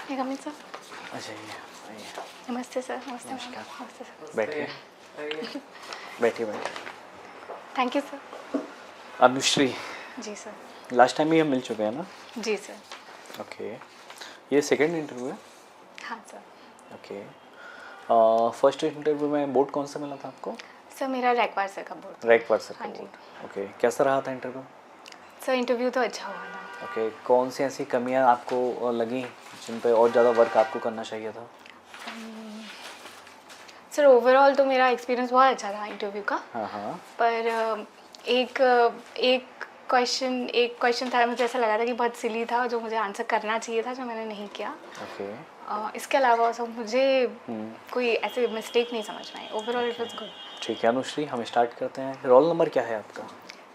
Hey, Amit sir. अच्छा ये नमस्ते सर. नमस्ते मैम. नमस्कार. नमस्ते सर. बैठिए बैठिए बैठिए. Thank you sir. अनुश्री, जी सर. लास्ट टाइम ही हम मिल चुके हैं ना. जी सर. ओके, ये सेकंड इंटरव्यू है. हाँ सर. ओके, फर्स्ट इंटरव्यू में बोर्ड कौन सा मिला था आपको? सर मेरा रैकवार सर का बोर्ड. रैकवार सर का हाँ जी. बोर्ड. ओके, कैसा रहा था इंटरव्यू? सर इंटरव्यू तो अच्छा हुआ था. ओके, कौन सी ऐसी कमियां आपको लगी जिन पे और ज़्यादा वर्क आपको करना चाहिए था? सर ओवरऑल तो मेरा एक्सपीरियंस बहुत अच्छा था इंटरव्यू का. हाँ हाँ. पर एक क्वेश्चन था, मुझे ऐसा लगा था कि बहुत सिली था जो मुझे आंसर करना चाहिए था, जो मैंने नहीं किया. ओके. इसके अलावा सब मुझे कोई ऐसे मिस्टेक नहीं समझ में आई. Overall it was good. ठीक है अनुश्री, हम स्टार्ट करते हैं. रोल नंबर क्या है आपका?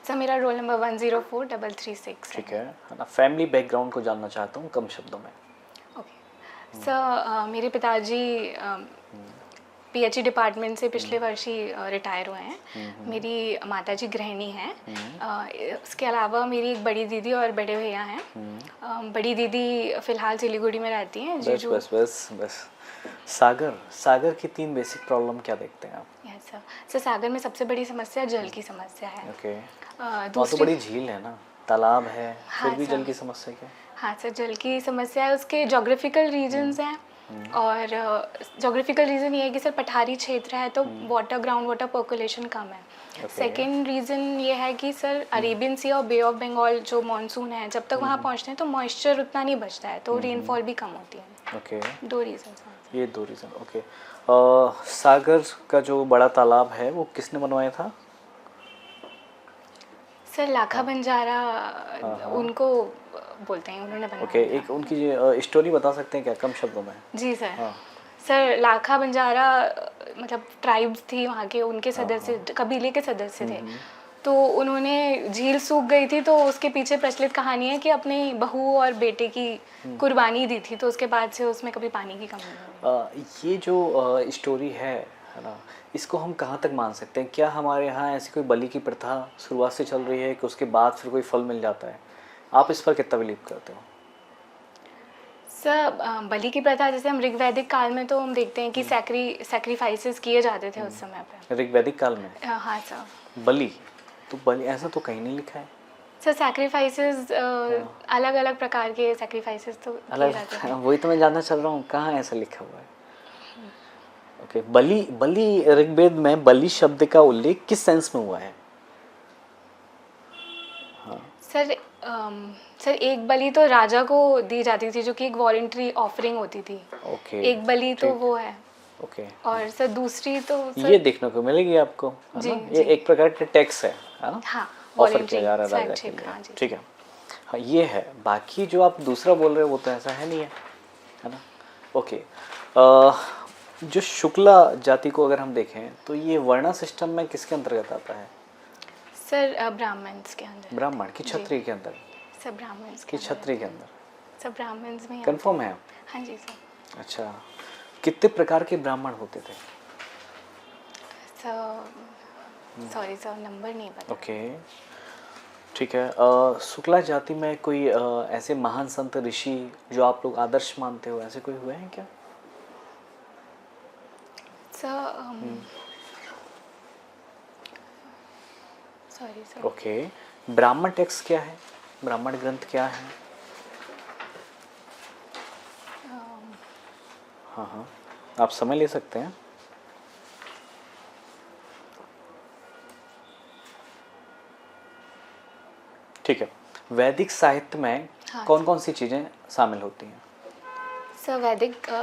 सर मेरा रोल नंबर 104336. ठीक है ना. फैमिली बैकग्राउंड को जानना चाहता हूँ कम शब्दों में. ओके सर, मेरे पिताजी पीएचई डिपार्टमेंट से पिछले वर्ष ही रिटायर हुए हैं. मेरी माताजी गृहिणी हैं. उसके अलावा मेरी एक बड़ी दीदी और बड़े भैया हैं. बड़ी दीदी फ़िलहाल सिलीगुड़ी में रहती हैं. बस बस बस बस. सागर की 3 बेसिक प्रॉब्लम क्या देखते हैं आप? Yes sir. सर सागर में सबसे बड़ी समस्या जल की समस्या है. ओके. तो दूसरी बड़ी झील है ना, तालाब है, फिर हाँ भी सर. जल की समस्या क्या? हाँ सर, जल की समस्या है. उसके जोग्राफिकल रीजंस हैं. और जोग्राफिकल रीज़न ये है कि सर पठारी क्षेत्र है तो वाटर ग्राउंड वाटर पर्कुलेशन कम है. सेकेंड रीज़न ये है कि सर अरेबियन सी और बे ऑफ बंगाल जो मानसून है, जब तक वहाँ पहुँचते हैं तो मॉइस्चर उतना नहीं बचता है, तो रेनफॉल भी कम होती है. ओके. 2 रीज़न हैं. ये 2 रीज़न. ओके. सागर का जो बड़ा तालाब है वो किसने बनवाया था? सर लाखा बंजारा उनको बोलते हैं, उन्होंने बनाया. ओके. एक उनकी स्टोरी बता सकते हैं क्या कम शब्दों में? जी सर. हाँ. सर लाखा बंजारा मतलब ट्राइब्स थी वहाँ के, उनके सदस्य कबीले के सदस्य थे. तो उन्होंने झील सूख गई थी तो उसके पीछे प्रचलित कहानी है कि अपनी बहू और बेटे की कुर्बानी दी थी, तो उसके बाद से उसमें कभी पानी की कमी नहीं हुई. ये जो स्टोरी है ना, इसको हम कहाँ तक मान सकते हैं? क्या हमारे यहाँ ऐसी कोई बलि की प्रथा शुरुआत से चल रही है कि उसके बाद फिर कोई फल मिल जाता है? आप इस पर कितना बिलीव करते हो? सर बलि की प्रथा जैसे हम ऋग्वैदिक काल में तो हम देखते हैं कि सैक्रिफाइसेस किए जाते थे उस समय पे. ऋग्वैदिक काल में हाँ सर. बलि, तो बलि ऐसा तो कहीं नहीं लिखा है. सर सैक्रिफाइसेस अलग अलग प्रकार के सैक्रिफाइसेस तो किए जाते हैं. वही तो मैं जानना चल रहा हूँ, कहाँ ऐसा लिखा हुआ है? ओके. बलि ऋग्वेद में बलि शब्द का उल्लेख किस सेंस में हुआ है? सर सर एक बलि तो राजा को दी जाती थी जो कि एक वॉलंटरी ऑफरिंग होती थी. ओके. एक बलि तो वो है. ओके. और सर दूसरी तो सर ये देखने को मिलेगी आपको, है ना? ये एक प्रकार का टैक्स है ना? हाँ. ऑफर किया जा रहा है राजा के लिए. ठीक है. हाँ ये है. बाकी जो आप दूसरा बोल रहे हो वो तो ऐसा है नहीं है ना? ओके. जो शुक्ला जाति को अगर हम देखें तो ये वर्ण सिस्टम में किसके अंतर्गत आता है? सर ब्राह्मण्स के अंदर. ब्राह्मण की क्षत्रिय के अंदर? सर ब्राह्मण्स की क्षत्रिय के अंदर. सर ब्राह्मण्स में. कंफर्म है आप? हाँ जी सर. अच्छा. कितने प्रकार के ब्राह्मण होते थे? सर सॉरी सर, नंबर नहीं पता. ओके. ठीक है. शुक्ला जाति में कोई ऐसे महान संत ऋषि जो आप लोग आदर्श मानते हो, ऐसे कोई हुए हैं क्या? Sorry sir. ओके. ब्राह्मण टेक्स्ट क्या है? ब्राह्मण ग्रंथ क्या है? हाँ हाँ, आप समय ले सकते हैं. ठीक है. वैदिक साहित्य में कौन कौन सी चीज़ें शामिल होती हैं? सर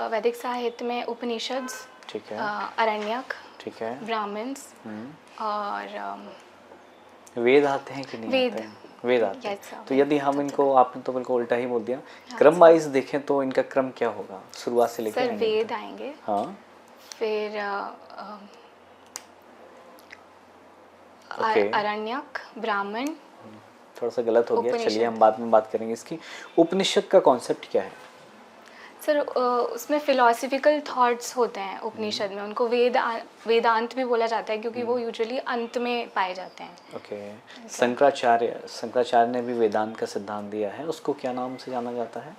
वैदिक साहित्य में उपनिषद. ठीक है. अरण्यक. ठीक है. ब्राह्मण्स. और वेद आते हैं कि नहीं वेद. आते हैं? वेद आते हैं. yes, तो यदि हम इनको, आपने तो बिल्कुल उल्टा ही बोल दिया. क्रम वाइज देखें तो इनका क्रम क्या होगा शुरुआत से लेकर? सर वेद आएंगे. हाँ. फिर अरण्यक, ब्राह्मण. थोड़ा सा गलत हो गया, चलिए हम बाद में बात करेंगे इसकी. उपनिषद का कॉन्सेप्ट क्या है? सर उसमें फिलोसफिकल थॉट्स होते हैं उपनिषद में. उनको वेदांत भी बोला जाता है क्योंकि वो यूजुअली अंत में पाए जाते हैं. ओके. शंकराचार्य ने भी वेदांत का सिद्धांत दिया है, उसको क्या नाम से जाना जाता है?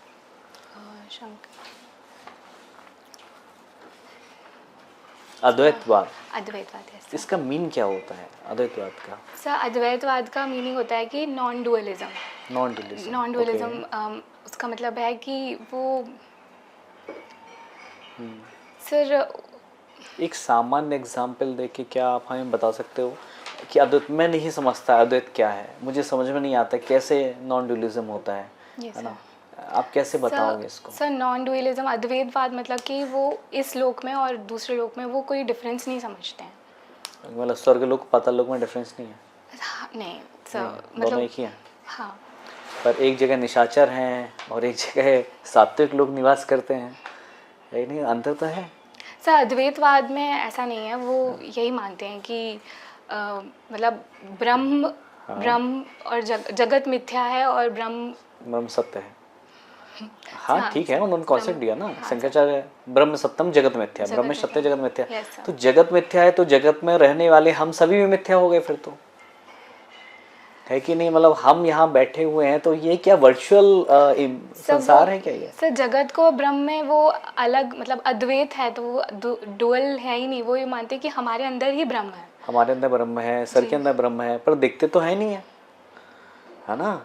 अद्वैतवाद, अद्वैतवाद है सर। इसका मीन क्या होता है अद्वैतवाद का? सर अद्वैतवाद का मीनिंग होता है कि नॉन डुअलिज्म। नॉन डुअलिज्म उसका मतलब है कि वो सर एक सामान्य एग्जाम्पल दे के क्या आप हमें बता सकते हो कि अद्वैत, मैं नहीं समझता अद्वैत क्या है, मुझे समझ में नहीं आता कैसे नॉन ड्यूलिज्म होता है ना, आप कैसे बताओगे इसको? सर नॉन डुअलिज्म अद्वैतवाद मतलब कि वो इस लोक में और दूसरे लोक में वो कोई डिफरेंस नहीं समझते हैं। मतलब स्वर्ग लोक पाताल लोक में डिफरेंस नहीं है? नहीं सर, दोनों मतलब एक ही हैं। हाँ, पर एक जगह निशाचर हैं और एक जगह सात्विक लोग निवास करते हैं, है नहीं? अंतर तो है सर अद्वैतवाद में ऐसा नहीं है, वो यही मानते हैं कि मतलब ब्रह्म ब्रह्म और जगत मिथ्या है और ब्रह्म सत्य है। हाँ हाँ, ठीक है, उन्होंने कॉन्सेप्ट दिया ना, हाँ, शंकराचार्य ब्रह्म सत्यम जगत मिथ्या, ब्रह्म सत्य जगत मिथ्या। Yes, sir. तो जगत मिथ्या है तो जगत में रहने वाले हम सभी भी मिथ्या हो गए फिर तो, है कि नहीं? मतलब हम यहाँ बैठे हुए हैं तो ये क्या वर्चुअल संसार है क्या ये? सर जगत को ब्रह्म में वो अलग मतलब अद्वैत है, तो वो डुअल है ही नहीं। वो ये मानते हैं कि हमारे अंदर ही ब्रह्म है। हमारे अंदर ब्रह्म है, सर के अंदर ब्रह्म है, पर दिखते तो है नहीं है ना?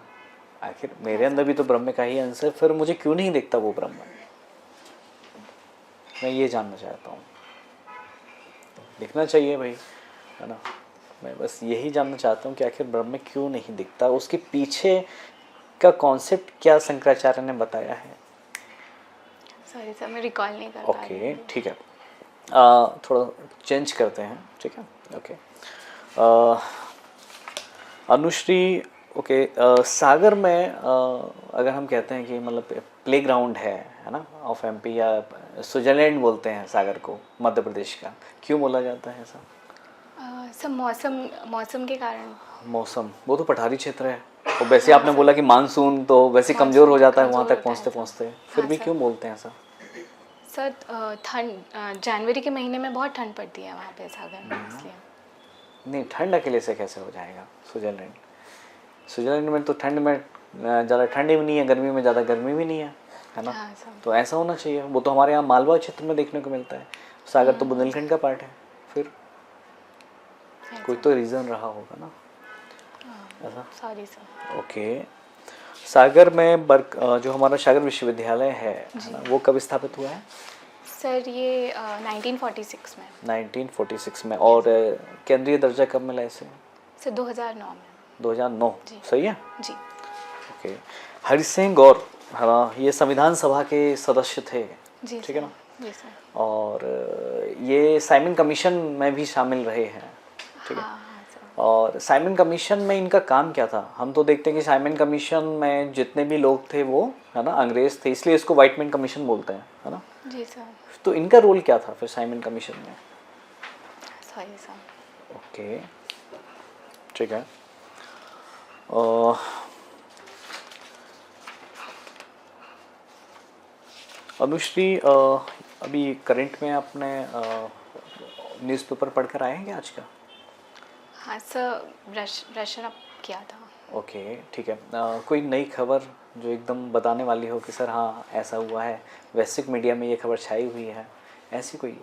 आखिर मेरे अंदर भी तो ब्रह्म का ही अंश है, फिर मुझे क्यों नहीं दिखता वो ब्रह्म? मैं ये जानना चाहता हूँ। दिखना चाहिए भाई, है ना? मैं बस यही जानना चाहता हूँ कि आखिर ब्रह्म क्यों नहीं दिखता, उसके पीछे का कॉन्सेप्ट क्या शंकराचार्य ने बताया है? सॉरी सर, मैं रिकॉल नहीं कर पा रही ओके ठीक है, थोड़ा चेंज करते हैं, ठीक है? ओके अनुश्री, ओके सागर में अगर हम कहते हैं कि मतलब प्लेग्राउंड है ना, ऑफ एमपी, या स्विट्जरलैंड बोलते हैं सागर को मध्य प्रदेश का, क्यों बोला जाता है ऐसा? सब मौसम के कारण। मौसम, वो तो पठारी क्षेत्र है, और वैसे आपने बोला कि मानसून तो वैसे कमज़ोर हो जाता है वहाँ तक पहुँचते पहुँचते, फिर भी क्यों बोलते हैं ऐसा? सर ठंड जनवरी के महीने में बहुत ठंड पड़ती है वहाँ पे सागर में, इसलिए। नहीं, ठंड अकेले से कैसे हो जाएगा? स्विट्जरलैंड में तो ठंड में ज़्यादा ठंड भी नहीं है, गर्मी में ज़्यादा गर्मी भी नहीं है ना? तो ऐसा होना चाहिए। वो तो हमारे यहाँ मालवा क्षेत्र में देखने को मिलता है, सागर तो बुंदेलखंड का पार्ट है, फिर कोई तो रीज़न रहा होगा ना ऐसा। Sorry sir. ओके, सागर में जो हमारा सागर विश्वविद्यालय है ना, वो कब स्थापित हुआ है? सर ये 1946 में। 1946 में, और केंद्रीय दर्जा कब मिला इसे? सर 2009 में। 2009, सही है जी। ओके। हरि सिंह गौर, हाँ, ये संविधान सभा के सदस्य थे, ठीक है ना? जी सर। और ये साइमन कमीशन में भी शामिल रहे हैं, ठीक है? और साइमन कमीशन में इनका काम क्या था? हम तो देखते हैं कि साइमन कमीशन में जितने भी लोग थे वो, है ना, अंग्रेज थे, इसलिए इसको व्हाइटमैन कमीशन बोलते हैं, है ना? जी सर। तो इनका रोल क्या था फिर साइमन कमीशन में? Sorry sir. ओके ठीक है। अनुश्री, अभी करंट में आपने न्यूज़पेपर पढ़कर आए हैं क्या आज का? हाँ सर, ब्रशन अप किया था। ओके ठीक है, कोई नई खबर जो एकदम बताने वाली हो कि सर हाँ ऐसा हुआ है, वैश्विक मीडिया में ये खबर छाई हुई है, ऐसी कोई?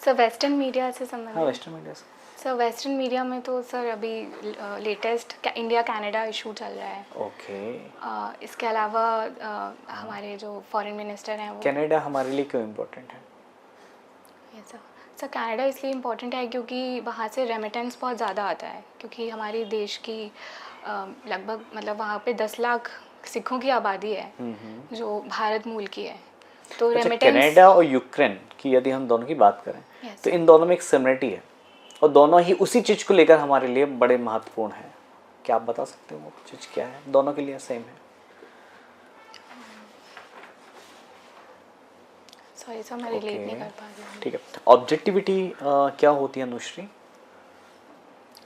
सर वेस्टर्न मीडिया से संबंधित? हाँ वेस्टर्न मीडिया से। सर वेस्टर्न मीडिया में तो सर अभी लेटेस्ट इंडिया कनाडा इशू चल रहा है। ओके। इसके अलावा हमारे जो फॉरेन मिनिस्टर हैं वो। कनाडा हमारे लिए क्यों इम्पोर्टेंट है? Yes sir. सर कनाडा इसलिए इम्पोर्टेंट है क्योंकि वहाँ से रेमिटेंस बहुत ज़्यादा आता है, क्योंकि हमारे देश की लगभग मतलब वहाँ पे 10 लाख सिखों की आबादी है जो भारत मूल की है। तो रेमिटेंस, कनाडा और यूक्रेन की यदि हम दोनों की बात करें तो इन दोनों में एक सिमिलरिटी है, और दोनों ही उसी चीज़ को लेकर हमारे लिए बड़े महत्वपूर्ण हैं। क्या आप बता सकते हो वो चीज़ क्या है? दोनों के लिए सेम है? सॉरी सर, मैं रिलेट नहीं कर पा रही हूँ। ठीक है, ऑब्जेक्टिविटी क्या होती है अनुश्री?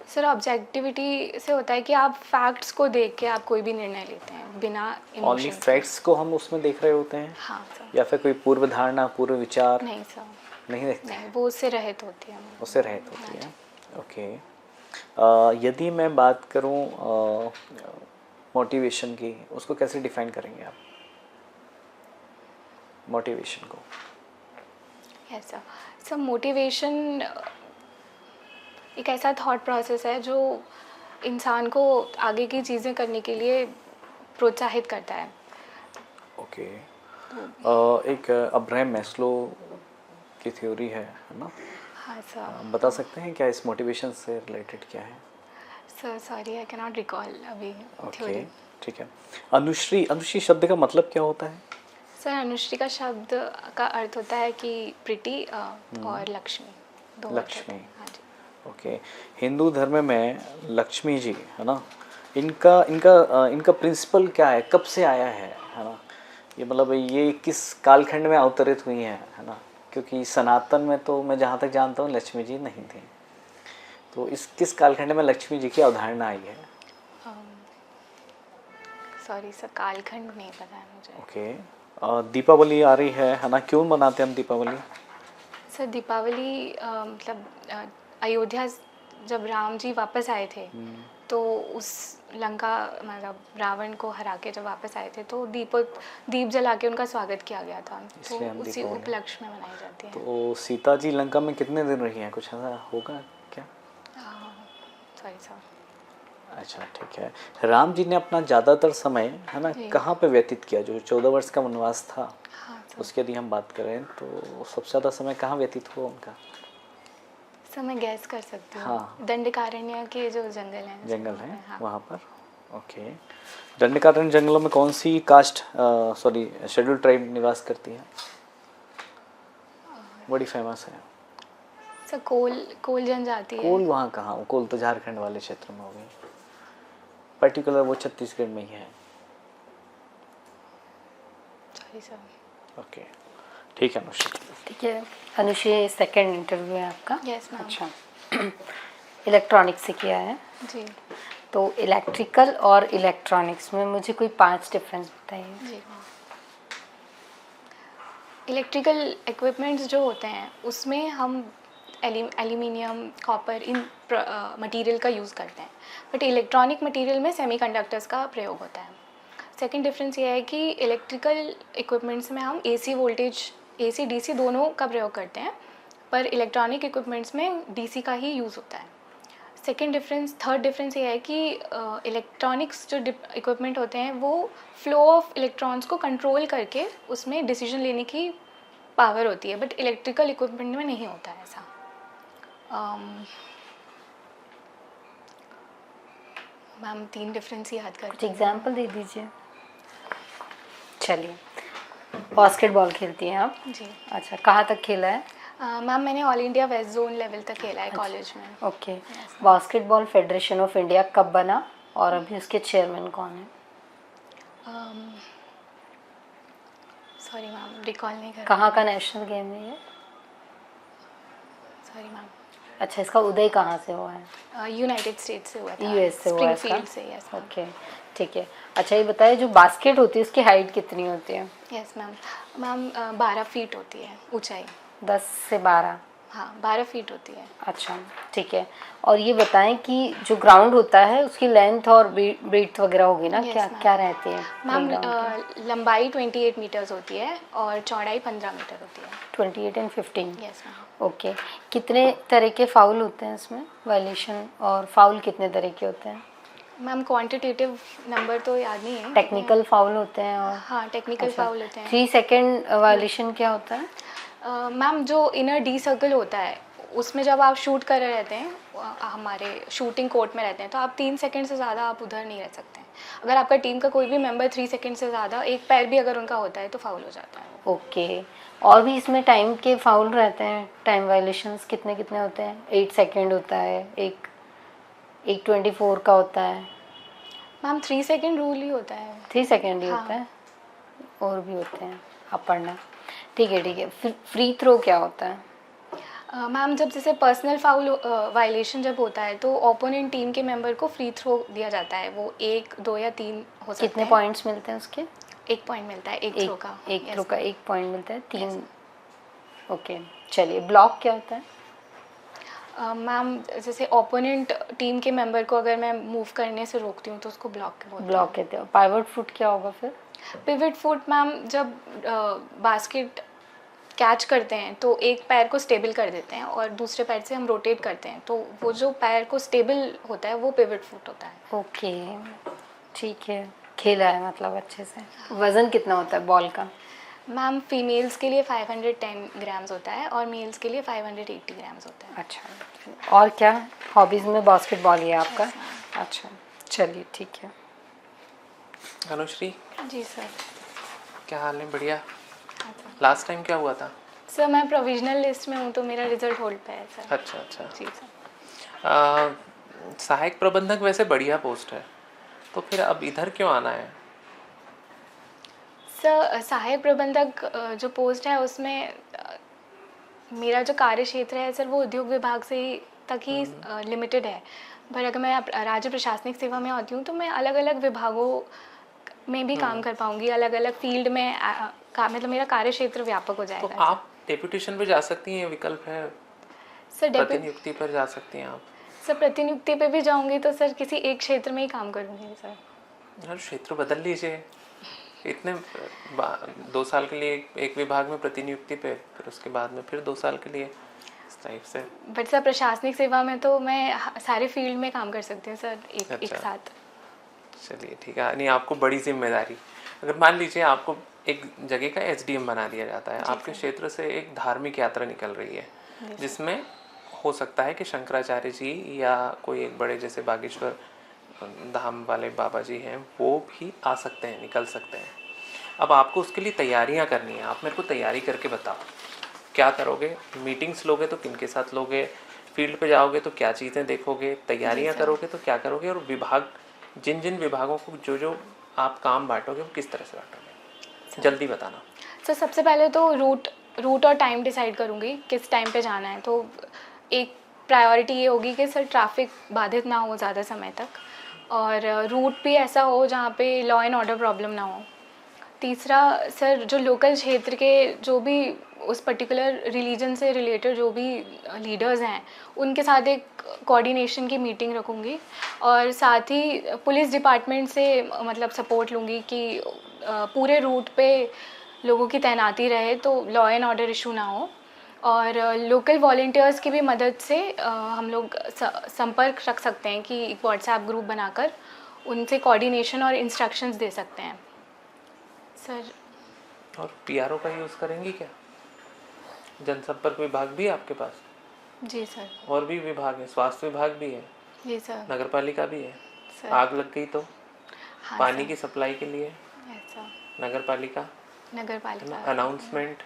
सर ऑब्जेक्टिविटी से होता है कि आप फैक्ट्स को देख के आप कोई भी निर्णय लेते हैं बिना इमोशन। ओनली फैक्ट्स को हम उसमें देख रहे होते हैं? हाँ सर। या फिर कोई पूर्व धारणा, पूर्व विचार? नहीं सर, नहीं देखते? नहीं, वो उससे रहित होती है। उससे रहित होती है, ओके। यदि मैं बात करूं मोटिवेशन की, उसको कैसे डिफाइन करेंगे आप, मोटिवेशन को? Yes sir. सब मोटिवेशन एक ऐसा थॉट प्रोसेस है जो इंसान को आगे की चीज़ें करने के लिए प्रोत्साहित करता है। ओके। एक अब्राहम मैस्लो की थ्योरी है ना? हाँ सर। बता सकते हैं क्या इस मोटिवेशन से रिलेटेड क्या है? Sir sorry I can not recall अभी ओके, थ्योरी। ठीक है। अनुश्री, अनुश्री शब्द का मतलब क्या होता है? सर अनुश्री का शब्द का अर्थ होता है कि प्रीति और लक्ष्मी, दो अर्थ होते लक्ष्मी। हैं। हाँ जी। ओके। हिंदू धर्म में लक्ष्मी जी है ना, इनका इनका इनका प्रिंसिपल क्या है, कब से आया है ना? ये मतलब ये किस कालखंड में अवतरित हुई है ना? क्योंकि सनातन में तो मैं जहाँ तक जानता हूँ लक्ष्मी जी नहीं थी, तो इस किस कालखंड में लक्ष्मी जी की अवधारणा आई है? सॉरी सर, कालखंड नहीं पता है मुझे। ओके। दीपावली आ रही है ना, क्यों मनाते हैं हम दीपावली? सर दीपावली मतलब अयोध्या जब राम जी वापस आए थे तो उस लंका मतलब रावण को हरा के जब वापस आए थे तो दीप जला के उनका स्वागत किया गया था, तो इसलिए हम उसी दीपावली। उपलक्ष्य में मनाई जाती है। तो सीता जी लंका में कितने दिन रही हैं, कुछ ऐसा होगा क्या? Sorry sir. अच्छा, ठीक है। राम जी ने अपना ज़्यादातर समय है ना जी। कहाँ पे व्यतीत किया? जो 14 वर्ष का वनवास था, हाँ सर। उसकी यदि हम बात करें तो सबसे ज़्यादा समय कहाँ व्यतीत हुआ उनका? सर मैं गैस कर सकती हूँ। हाँ। दंडकारण्य के जो जंगल हैं जंगल वहाँ है पे, हाँ। वहाँ पर। ओके। दंडकारण्य जंगलों में कौन सी कास्ट सॉरी शेड्यूल ट्राइब निवास करती है? बड़ी फेमस है। सर कोल जनजाति है। कोल वहाँ कहाँ? कोल तो झारखंड वाले क्षेत्र में हो गई, पर्टिकुलर वो छत्तीसगढ़ में ही है। Sorry sir. ओके, ठीक है अनुश्री। ठीक है अनुश्री, सेकंड इंटरव्यू है आपका? Yes ma'am. अच्छा। इलेक्ट्रॉनिक्स से किया है, जी। तो इलेक्ट्रिकल और इलेक्ट्रॉनिक्स में मुझे कोई 5 डिफरेंस बताइए। जी मैम। इलेक्ट्रिकल इक्विपमेंट्स जो होते हैं उसमें हम एल्यूमिनियम, कॉपर इन मटेरियल का यूज़ करते हैं, बट इलेक्ट्रॉनिक मटेरियल में सेमीकंडक्टर्स का प्रयोग होता है। सेकंड डिफरेंस ये है कि इलेक्ट्रिकल इक्विपमेंट्स में हम एसी वोल्टेज, एसी डीसी दोनों का प्रयोग करते हैं, पर इलेक्ट्रॉनिक इक्विपमेंट्स में डीसी का ही यूज़ होता है। थर्ड डिफरेंस ये है कि इलेक्ट्रॉनिक्स जो इक्विपमेंट होते हैं वो फ्लो ऑफ इलेक्ट्रॉन्स को कंट्रोल करके उसमें डिसीजन लेने की पावर होती है, बट इलेक्ट्रिकल इक्विपमेंट में नहीं होता है ऐसा। मैम 3 डिफरेंस याद कुछ करते हैं। एग्जाम्पल दे दीजिए। चलिए, बास्केटबॉल खेलती हैं आप? जी। अच्छा, कहाँ तक खेला है? मैम मैंने all India west zone level तक खेला है कॉलेज में। Okay. Basketball federation of India कब बना और अभी उसके चेयरमैन कौन है? सॉरी मैम, रिकॉल नहीं कर। कहाँ का नेशनल गेम है ये? Sorry ma'am. अच्छा, इसका उदय कहाँ से हुआ है? यूनाइटेड स्टेट्स से हुआ था। यूएस से हुआ है स्प्रिंगफील्ड इसका? से। यस ओके, ठीक है। अच्छा, ये बताइए जो बास्केट होती है उसकी हाइट कितनी होती है? Yes ma'am. मैम 12 फीट होती है ऊंचाई। 10 से 12? हाँ 12 फीट होती है। अच्छा, ठीक है। और ये बताएं कि जो ग्राउंड होता है उसकी लेंथ और ब्रीथ वगैरह होगी ना? Yes, क्या ma'am. क्या रहती है मैम प्लेग्राउंड की? लंबाई 28 मीटर्स होती है और चौड़ाई 15 मीटर होती है। 28 एंड 15? Yes ma'am. ओके। कितने तरह के फाउल होते हैं इसमें? वायलेशन और फाउल कितने तरह के होते हैं? मैम क्वांटिटेटिव नंबर तो याद नहीं है। टेक्निकल फाउल होते हैं और हाँ टेक्निकल अच्छा, फाउल होते हैं। 3 सेकेंड वायलेशन क्या होता है? मैम जो इनर डी सर्कल होता है उसमें जब आप शूट कर रहे रहते हैं, हमारे शूटिंग कोर्ट में रहते हैं, तो आप 3 सेकंड से ज़्यादा आप उधर नहीं रह सकते हैं। अगर आपका टीम का कोई भी मेंबर 3 सेकंड से ज़्यादा, एक पैर भी अगर उनका होता है तो फाउल हो जाता है। ओके। और भी इसमें टाइम के फाउल रहते हैं? टाइम वायलेशंस कितने कितने होते हैं? 8 सेकेंड होता है, एक 24 का होता है। मैम 3 सेकंड रूल ही होता है। 3 सेकेंड ही हाँ। होता है, और भी होते हैं, आप पढ़ना। ठीक है, ठीक है। फ्री थ्रो क्या होता है? मैम जब जैसे पर्सनल फाउल वायलेशन जब होता है तो ओपोनेंट टीम के मेंबर को फ्री थ्रो दिया जाता है। वो 1, 2 या 3 हो सकते हैं। कितने पॉइंट्स मिलते हैं उसके? 1 पॉइंट मिलता है एक थ्रो का। एक थ्रो का 1 पॉइंट मिलता है। 3। ओके, चलिए। ब्लॉक क्या होता है? मैम जैसे ओपोनेंट टीम के मेंबर को अगर मैं मूव करने से रोकती हूँ तो उसको ब्लॉक बोलते हैं। ब्लॉक कहते हैं। पाइवट फुट क्या होगा फिर? पिवट फुट मैम जब बास्केट कैच करते हैं तो एक पैर को स्टेबल कर देते हैं और दूसरे पैर से हम रोटेट करते हैं, तो वो जो पैर को स्टेबल होता है वो पिवट फुट होता है। ओके, ठीक है, खेला है मतलब अच्छे से। वज़न कितना होता है बॉल का? मैम फीमेल्स के लिए 510 ग्राम्स होता है और मेल्स के लिए 580 ग्राम्स होता है। अच्छा, और क्या हॉबीज़ में बास्केटबॉल ही है आपका? अच्छा, चलिए ठीक है। अनुश्री, जी सर। क्या हाल है? बढ़िया। लास्ट टाइम क्या हुआ था? सर मैं प्रोविजनल लिस्ट में हूँ तो मेरा रिजल्ट होल्ड पे है सर। अच्छा। जी सर। सहायक प्रबंधक वैसे बढ़िया पोस्ट है, तो फिर अब इधर क्यों आना है? सर सहायक प्रबंधक जो पोस्ट है उसमें मेरा जो कार्य क्षेत्र है सर वो उद्योग विभाग से तक ही लिमिटेड है, पर अगर मैं राज्य प्रशासनिक सेवा में आती हूँ तो मैं अलग अलग विभागों में भी काम कर पाऊंगी, अलग अलग फील्ड में मतलब मेरा कार्य क्षेत्र व्यापक हो जाएगा। तो आप डेप्यूटेशन पे जा सकती हैं, विकल्प है। सर प्रतिनियुक्ति पर जा सकती हैं आप। सर प्रतिनियुक्ति पे भी जाऊंगी तो सर किसी एक क्षेत्र में ही काम करूंगी सर। यार क्षेत्र बदल लीजिए। इतने 2 साल के लिए एक विभाग में प्रतिनियुक्ति पे, फिर उसके बाद में फिर 2 साल के लिए इस टाइप से। बट सर प्रशासनिक सेवा में तो मैं सारे फील्ड में काम कर सकती हूँ सर एक साथ। चलिए ठीक है। नहीं, आपको बड़ी जिम्मेदारी, अगर मान लीजिए आपको एक जगह का एसडीएम बना दिया जाता है, आपके क्षेत्र से एक धार्मिक यात्रा निकल रही है जिसमें हो सकता है कि शंकराचार्य जी या कोई एक बड़े जैसे बागेश्वर धाम वाले बाबा जी हैं वो भी आ सकते हैं, निकल सकते हैं। अब आपको उसके लिए तैयारियां करनी है। आप मेरे को तैयारी करके बताओ क्या करोगे। मीटिंग्स लोगे तो किन के साथ लोगे, फील्ड पे जाओगे तो क्या चीज़ें देखोगे, तैयारियां करोगे तो क्या करोगे, और विभाग जिन जिन विभागों को जो आप काम बांटोगे वो किस तरह से बांटोगे, जल्दी बताना। सर सबसे पहले तो रूट और टाइम डिसाइड करूँगी किस टाइम पे जाना है। तो एक प्रायोरिटी ये होगी कि सर ट्रैफिक बाधित ना हो ज़्यादा समय तक, और रूट भी ऐसा हो जहाँ पे लॉ एंड ऑर्डर प्रॉब्लम ना हो। तीसरा सर जो लोकल क्षेत्र के जो भी उस पर्टिकुलर रिलीजन से रिलेटेड जो भी लीडर्स हैं उनके साथ एक कोऑर्डिनेशन की मीटिंग रखूँगी, और साथ ही पुलिस डिपार्टमेंट से मतलब सपोर्ट लूँगी कि पूरे रूट पे लोगों की तैनाती रहे तो लॉ एंड ऑर्डर इशू ना हो। और लोकल वॉलंटियर्स की भी मदद से हम लोग संपर्क रख सकते हैं कि एक व्हाट्सएप ग्रुप बनाकर उनसे कोऑर्डिनेशन और इंस्ट्रक्शंस दे सकते हैं सर। और पीआरओ का यूज़ करेंगी क्या? जनसंपर्क विभाग भी है आपके पास? जी सर। और भी विभाग है, स्वास्थ्य विभाग भी है, जी सर। नगरपालिका भी है। सर। आग लग गई तो हाँ पानी सर। की सप्लाई के लिए ऐसा नगरपालिका, नगरपालिका अनाउंसमेंट,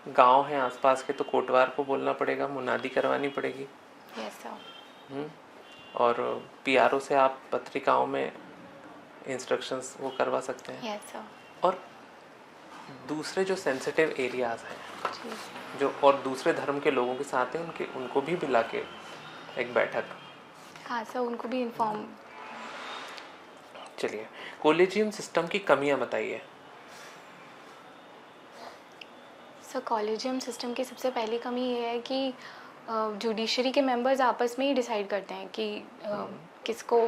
गांव है आसपास के तो कोटवार को बोलना पड़ेगा, मुनादी करवानी पड़ेगी। ऐसा और पीआरओ से आप पत्रिकाओं में इंस्ट्रक्शंस वो करवा सकते हैं। ऐसा और दूसरे जो सेंसिटिव एरियाज हैं जो और दूसरे धर्म के लोगों के साथ हैं उनको भी बुला के एक बैठक। हाँ सर उनको भी इन्फॉर्म। चलिए, कॉलेजियम सिस्टम की कमियां बताइए। सर कॉलेजियम सिस्टम की सबसे पहली कमी ये है कि जुडिशरी के मेंबर्स आपस में ही डिसाइड करते हैं कि किसको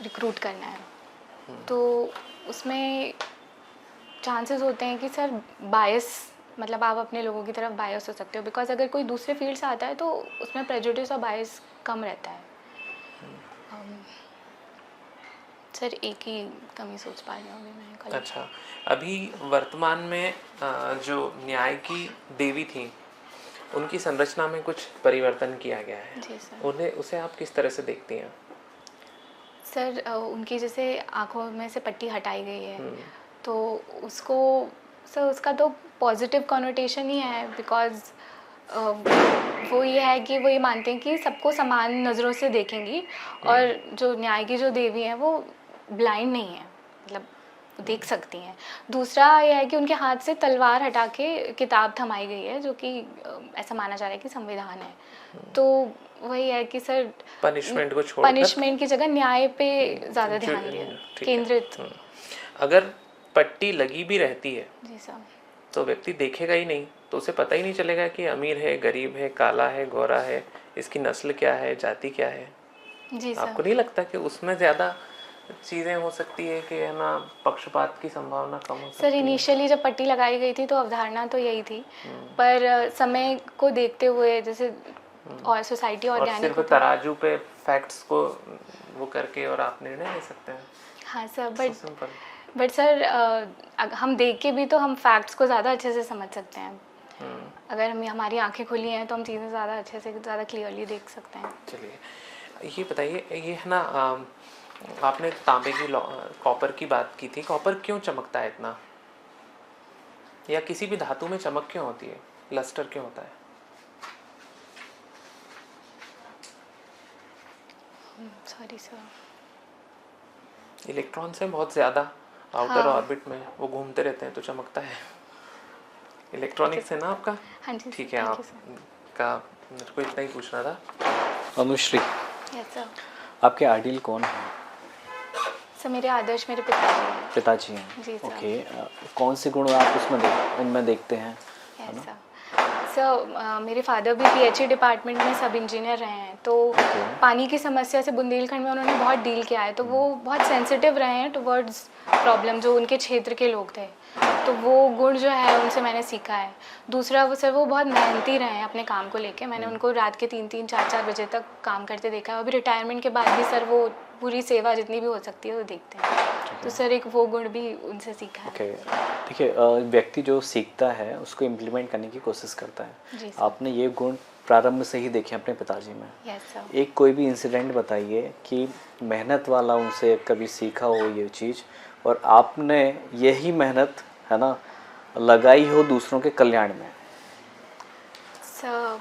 रिक्रूट करना है, तो उसमें चांसेस होते हैं कि सर बायस मतलब आप अपने लोगों की तरफ बायस हो सकते हो, बिकॉज अगर कोई दूसरे फील्ड से आता है तो उसमें प्रेजुडिस और बायस कम रहता है। सर एक ही कमी सोच पा रही हूँ अभी मैं कॉलेज। अच्छा, अभी वर्तमान में जो न्याय की देवी थी उनकी संरचना में कुछ परिवर्तन किया गया है। जी सर। उसे आप किस तरह से देखती हैं? सर उनकी जैसे आँखों में से पट्टी हटाई गई है तो उसको सर उसका तो पॉजिटिव कॉनोटेशन ही है, बिकॉज वो ये है कि वो ये मानते हैं कि सबको समान नज़रों से देखेंगी, और जो न्याय की जो देवी हैं वो ब्लाइंड नहीं है, मतलब देख सकती हैं। दूसरा यह है कि उनके हाथ से तलवार हटा के किताब थमाई गई है, जो कि ऐसा माना जा रहा है कि संविधान है। तो वही है कि सर पनिशमेंट को छोड़कर पनिशमेंट की जगह न्याय पे ज़्यादा ध्यान दिया केंद्रित। अगर पट्टी लगी भी रहती है जी सर तो व्यक्ति देखेगा ही नहीं, तो उसे पता ही नहीं चलेगा कि अमीर है, गरीब है, काला है, गोरा है, इसकी नस्ल क्या है, जाति क्या है। जी सर। आपको नहीं लगता कि उसमें ज़्यादा चीज़ें हो सकती है कि है ना पक्षपात की संभावना कम हो सकती सर इनिशियली जब पट्टी लगाई गई थी तो अवधारणा तो यही थी, पर समय को देखते हुए जैसे और सोसाइटी और ऑर्गेनिक सिर्फ तराजू पे फैक्ट्स को वो करके और आप निर्णय ले सकते हैं। हाँ सर, सिंपल। बट सर हम देख के भी तो हम फैक्ट्स को ज़्यादा अच्छे से समझ सकते हैं। अगर हम हमारी आंखें खुली हैं तो हम चीज़ें ज़्यादा अच्छे से ज़्यादा क्लियरली देख सकते हैं। चलिए ये बताइए, ये है ना आपने तांबे की कॉपर की बात की थी, कॉपर क्यों चमकता है इतना, या किसी भी धातु में चमक क्यों होती है, लस्टर क्यों होता है? सॉरी सर, इलेक्ट्रॉन से बहुत ज़्यादा आउटर ऑर्बिट में वो घूमते रहते हैं तो चमकता है। इलेक्ट्रॉनिक्स है ना आपका? हाँ जी। ठीक है, आपका मेरे को इतना ही पूछना था। Anushree, yes sir. आपके आइडियल कौन है? सर मेरे आदर्श मेरे पिताजी हैं। पिताजी हैं। जी सर। ओके, कौन से गुण आप उसमें उनमें देखते हैं? Yes sir. सर मेरे फादर भी पीएचई डिपार्टमेंट में सब इंजीनियर रहे हैं, तो पानी की समस्या से बुंदेलखंड में उन्होंने बहुत डील किया है, तो वो बहुत सेंसिटिव रहे हैं टुवर्ड्स प्रॉब्लम जो उनके क्षेत्र के लोग थे, तो वो गुण जो है उनसे मैंने सीखा है। दूसरा वो सर वो बहुत मेहनती रहे हैं अपने काम को लेके, मैंने उनको रात के 3-3 4-4 बजे तक काम करते देखा है। अभी रिटायरमेंट के बाद भी सर वो पूरी सेवा जितनी भी हो सकती है वो देखते हैं, तो सर एक वो गुण भी उनसे सीखा है। ओके, ठीक है। व्यक्ति जो सीखता है उसको इम्प्लीमेंट करने की कोशिश करता है। जी सर। आपने ये गुण प्रारंभ से ही देखे अपने पिताजी में। Yes sir. एक कोई भी इंसिडेंट बताइए कि मेहनत वाला उनसे कभी सीखा हो ये चीज़, और आपने यही मेहनत है ना लगाई हो दूसरों के कल्याण में। सर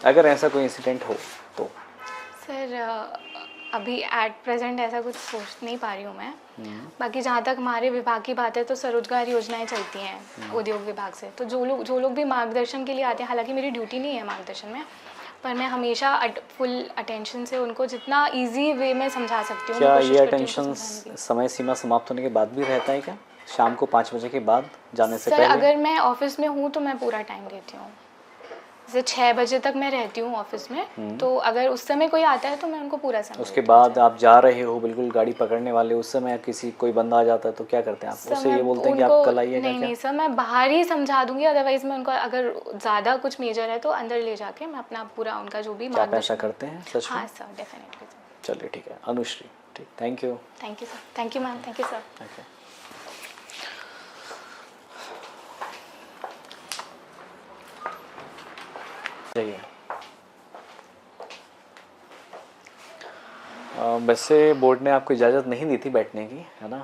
अगर ऐसा कोई इंसिडेंट हो तो। सर अभी एट प्रेजेंट ऐसा कुछ सोच नहीं पा रही हूँ मैं। बाकी जहाँ तक हमारे विभाग की बात है तो स्वरोजगार योजनाएं चलती हैं उद्योग विभाग से, तो जो लोग भी मार्गदर्शन के लिए आते हैं, हालांकि मेरी ड्यूटी नहीं है मार्गदर्शन में, पर मैं हमेशा फुल अटेंशन से उनको जितना इजी वे में समझा सकती हूँ। क्या ये अटेंशन समय सीमा समाप्त होने के बाद भी रहता है क्या? शाम को 5 बजे के बाद जाने से पहले? सर अगर मैं ऑफिस में हूँ तो मैं पूरा टाइम देती हूँ, जैसे 6 बजे तक मैं रहती हूँ ऑफिस में, तो अगर उस समय कोई आता है तो मैं उनको पूरा समय उसके बाद आप जा रहे हो बिल्कुल गाड़ी पकड़ने वाले, उस समय किसी कोई बंदा आ जाता है तो क्या करते हैं आप? उससे ये बोलते हैं कि आप कल आइएगा क्या? नहीं सर, मैं बाहर ही समझा दूंगी, अदरवाइज मैं उनको अगर ज़्यादा कुछ मेजर है तो अंदर ले जाके मैं अपना पूरा उनका जो भी आप ऐसा करते हैं सच में? हाँ सर, डेफिनेटली सर। चलिए ठीक है अनुश्री, ठीक, thank you. Thank you sir, thank you ma'am, thank you sir. Okay, चाहिए। वैसे बोर्ड ने आपको इजाज़त नहीं दी थी बैठने की, है ना?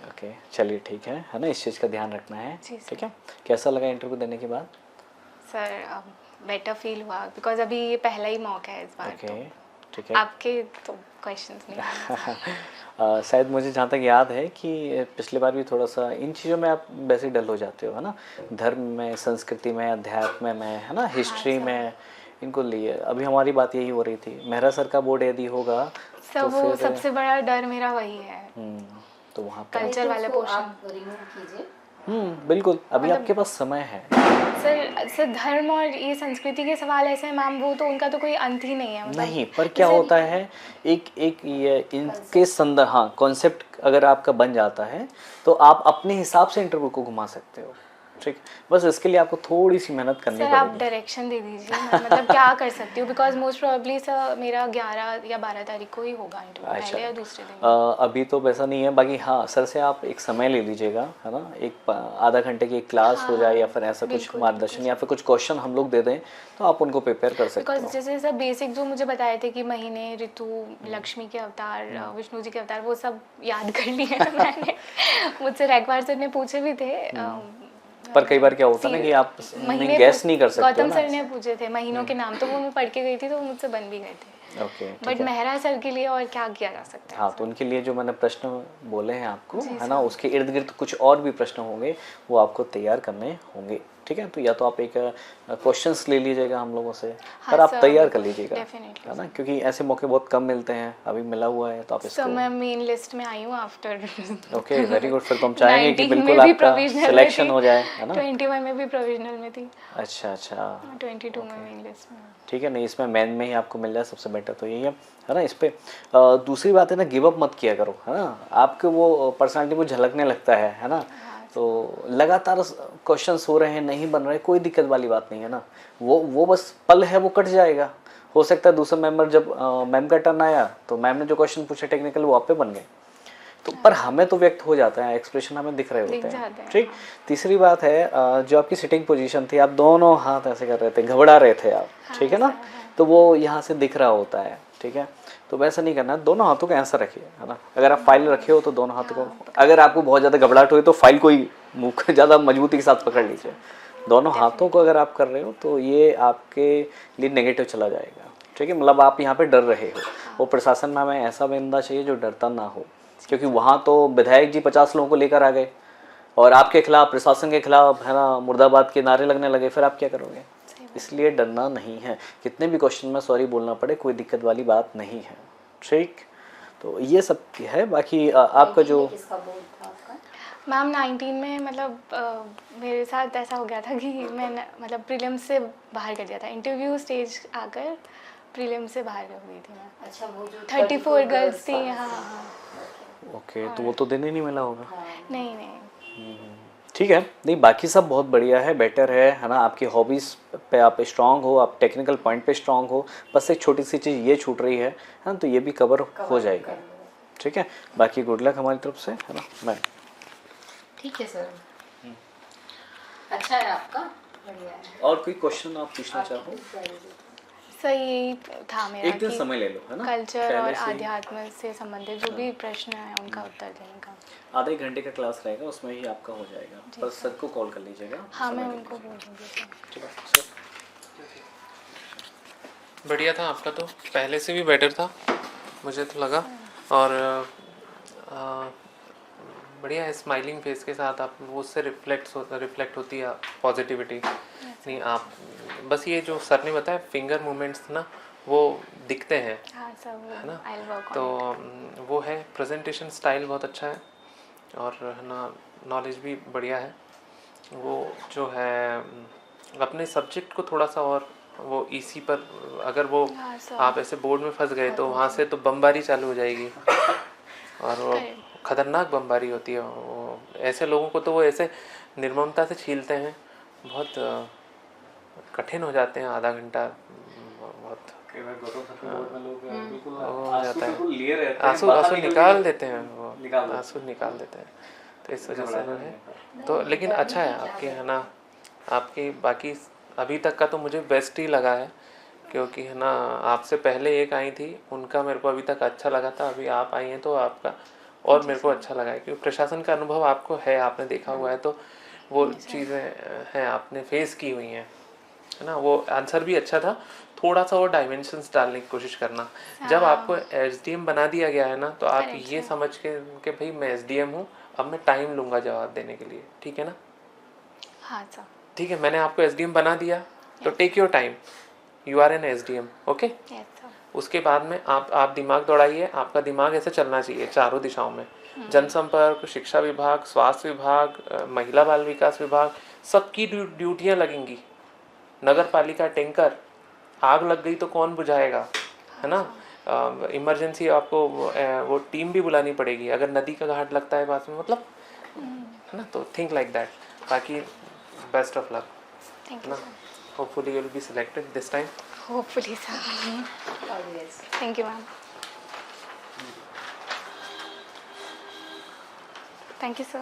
ओके, चलिए ठीक है ना, इस चीज़ का ध्यान रखना है। ठीक है, कैसा लगा इंटरव्यू देने के बाद? सर बेटर फील हुआ बिकॉज अभी ये पहला ही मौका है इस बार। ओके, तो ठीक है। आपके तो क्वेश्चंस नहीं शायद मुझे जहाँ तक याद है कि पिछले बार भी थोड़ा सा इन चीज़ों में आप वैसे डल हो जाते हो, है ना? धर्म में, संस्कृति में, अध्यात्म में, है ना, हिस्ट्री में, इनको लिए अभी हमारी बात यही हो रही थी। मेहरा सर का बोर्ड यदि होगा सर, वो सबसे बड़ा डर मेरा वही है, तो वहाँ पे कल्चर वाले पोर्शन। बिल्कुल, अभी आपके पास समय है। सर धर्म और ये संस्कृति के सवाल ऐसे हैं मैम, वो तो उनका तो कोई अंत ही नहीं है। मतलब नहीं, पर क्या होता है, एक ये इनके संदर्भ, हाँ, कॉन्सेप्ट अगर आपका बन जाता है तो आप अपने हिसाब से इंटरव्यू को घुमा सकते हो। ठीक, बस इसके लिए आपको थोड़ी सी मेहनत करनी पड़ेगी। सर आप डायरेक्शन दे दीजिए, मतलब क्या कर सकती हूँ, बिकॉज मोस्ट प्रोबेबली सर मेरा 11 या 12 तारीख को ही होगा इंटरव्यू, पहले या दूसरे दिन। अभी तो वैसा नहीं है, बाकी हाँ सर से आप एक समय ले लीजिएगा, है ना, एक आधा घंटे की एक क्लास हो जाए या फिर ऐसा कुछ मार्गदर्शन या फिर कुछ क्वेश्चन हम लोग दे दें तो आप उनको प्रिपेयर कर सकते हो। बिकॉज जैसे सर बेसिक जो मुझे बताए थे कि महीने, ऋतु, लक्ष्मी के अवतार, विष्णु जी के अवतार, वो सब याद कर लिए हैं मैंने। मुझसे रैकवार सर ने पूछे भी थे, पर कई बार क्या होता है ना कि आप गैस नहीं कर सकते। गौतम सर ने पूछे थे महीनों के नाम, तो वो मैं पढ़ के गई थी तो वो मुझसे बन भी गए थे। ओके, बट मेहरा सर के लिए और क्या किया जा सकता है? हाँ, तो उनके लिए जो मैंने प्रश्न बोले हैं आपको, है ना, उसके इर्द गिर्द कुछ और भी प्रश्न होंगे वो आपको तैयार करने होंगे। ठीक है। तो या तो आप एक क्वेश्चंस ले लीजिएगा हम लोगों से, हाँ पर आप सर, तैयार कर लीजिएगा, definitely, है ना, क्योंकि ऐसे मौके बहुत कम मिलते हैं, अभी मिला हुआ है तो आप सर इसको। मैं मेन लिस्ट में आई हूँ आफ्टर ओके, वेरी गुड। फिर तो हम चाहेंगे कि 19 बिल्कुल में भी आपका provisional में सिलेक्शन थी, हो जाए, है ना। 21 में भी प्रोविजनल में थी, अच्छा अच्छा, 22 में मेन लिस्ट में। ठीक है। नहीं, इसमें मेन में ही आपको मिल जाए सबसे बेटर तो यही है ना। इस पे दूसरी बात है ना, गिव अप मत किया करो, है ना। आपके वो पर्सनालिटी को झलकने लगता है ना। तो लगातार क्वेश्चंस हो रहे हैं, नहीं बन रहे, कोई दिक्कत वाली बात नहीं है ना। वो बस पल है, वो कट जाएगा। हो सकता है दूसरा मेंबर जब मैम का टर्न आया तो मैम ने जो क्वेश्चन पूछे टेक्निकल वो आप पे बन गए, तो पर हमें तो व्यक्त हो जाता है, एक्सप्रेशन हमें दिख रहे होते हैं, ठीक। तीसरी बात है, जो आपकी सिटिंग पोजीशन थी, आप दोनों हाथ ऐसे कर रहे थे, घबरा रहे थे आप, ठीक है ना। तो वो यहाँ से दिख रहा होता है, ठीक है। तो वैसा नहीं करना, दोनों हाथों को ऐसा रखिए, है ना। अगर आप फाइल रखे हो तो दोनों हाथों को, अगर आपको बहुत ज़्यादा घबराहट हुई तो फाइल को ही मुँह को ज़्यादा मजबूती के साथ पकड़ लीजिए। दोनों हाथों को अगर आप कर रहे हो तो ये आपके लिए नेगेटिव चला जाएगा, ठीक है। मतलब आप यहाँ पे डर रहे हो, वो प्रशासन में हमें ऐसा बंदा चाहिए जो डरता ना हो, क्योंकि वहाँ तो विधायक जी 50 लोगों को लेकर आ गए और आपके खिलाफ, प्रशासन के खिलाफ, है ना, मुर्दाबाद के नारे लगने लगे, फिर आप क्या करोगे। इसलिए डरना नहीं है, कितने भी क्वेश्चन में सॉरी बोलना पड़े, कोई दिक्कत वाली बात नहीं है, ठीक। तो ये सब है। बाकी आपका जो मैम 19 में मतलब मेरे साथ ऐसा हो गया था कि मैंने मतलब प्रीलिम्स से बाहर कर दिया था, इंटरव्यू स्टेज आकर प्रीलिम्स से बाहर हो गई थी मैं। अच्छा, वो जो 34 गर्ल्स थी, हाँ हाँ। ओके, तो वो तो दिन ही नहीं मिला होगा। नहीं नहीं, ठीक है। नहीं, बाकी सब बहुत बढ़िया है, बेटर है ना। आपकी हॉबीज़ पे आप स्ट्रांग हो, आप टेक्निकल पॉइंट पे स्ट्रांग हो, बस एक छोटी सी चीज़ ये छूट रही है ना, तो ये भी कवर हो जाएगा, ठीक है। बाकी गुड लक हमारी तरफ से, है ना। मैं ठीक है सर, अच्छा है आपका, बढ़िया है। और कोई क्वेश्चन आप पूछना चाहो? सर यही था मेरा एक दिन कि समय ले लो, है ना। कल्चर और पहले से ही आध्यात्म से संबंधित जो भी प्रश्न है उनका उत्तर देने का। आधे घंटे का क्लास रहेगा, उसमें ही आपका हो जाएगा, पर सर को कॉल कर लीजिएगा। हाँ मैं उनको बोल दूँगी सर। ठीक है सर। बढ़िया था आपका, तो पहले से भी बेटर था मुझे तो लगा। और बढ़िया है, स्माइलिंग फेस के साथ आप वो उससे रिफ्लेक्ट होती है पॉजिटिविटी। नहीं, आप बस ये जो सर ने बताया फिंगर मूवमेंट्स ना, वो दिखते हैं, हाँ सर, वो है ना। I'll work on तो वो है, प्रेजेंटेशन स्टाइल बहुत अच्छा है, और है ना नॉलेज भी बढ़िया है। वो जो है अपने सब्जेक्ट को थोड़ा सा और वो इसी पर, अगर वो हाँ सर। आप ऐसे बोर्ड में फंस गए तो वहाँ से तो बमबारी चालू हो जाएगी, और वो खतरनाक बमबारी होती है। वो ऐसे लोगों को तो वो ऐसे निर्ममता से छीलते हैं, बहुत कठिन हो जाते हैं, आधा घंटा बहुत हो जाता है, आंसू निकाल देते हैं, वो आंसू निकाल देते हैं। तो इस वजह से जो है तो, लेकिन अच्छा है आपके, है ना, आपकी बाकी अभी तक का तो मुझे बेस्ट ही लगा है, क्योंकि है ना आपसे पहले एक आई थी, उनका मेरे को अभी तक अच्छा लगा था, अभी आप आई हैं तो आपका और मेरे को अच्छा लगा है, क्योंकि प्रशासन का अनुभव आपको है, आपने देखा हुआ है, तो वो चीज़ें हैं आपने फेस की हुई हैं, है ना। वो आंसर भी अच्छा था, थोड़ा सा और डायमेंशंस डालने की कोशिश करना। जब आपको एसडीएम बना दिया गया है ना, तो आप ये समझ के भाई मैं एसडीएम हूँ, अब मैं टाइम लूँगा जवाब देने के लिए, ठीक है ना। हाँ सर, ठीक है, मैंने आपको एसडीएम बना दिया, तो take your time, you are an SDM, okay. Yes sir. उसके बाद में आप दिमाग दौड़ाइए, आपका दिमाग ऐसे चलना चाहिए चारों दिशाओं में, जनसंपर्क, शिक्षा विभाग, स्वास्थ्य विभाग, महिला बाल विकास विभाग, सबकी ड्यूटियाँ लगेंगी। नगर पालिका टैंकर, आग लग गई तो कौन बुझाएगा, है ना। इमरजेंसी आपको वो टीम भी बुलानी पड़ेगी, अगर नदी का घाट लगता है पास में, मतलब, है ना। तो थिंक लाइक दैट। बाकी बेस्ट ऑफ लक, थैंक है यू ना। Sir. Hopefully you will be selected this time. Hopefully sir. Thank you ma'am. Thank you sir.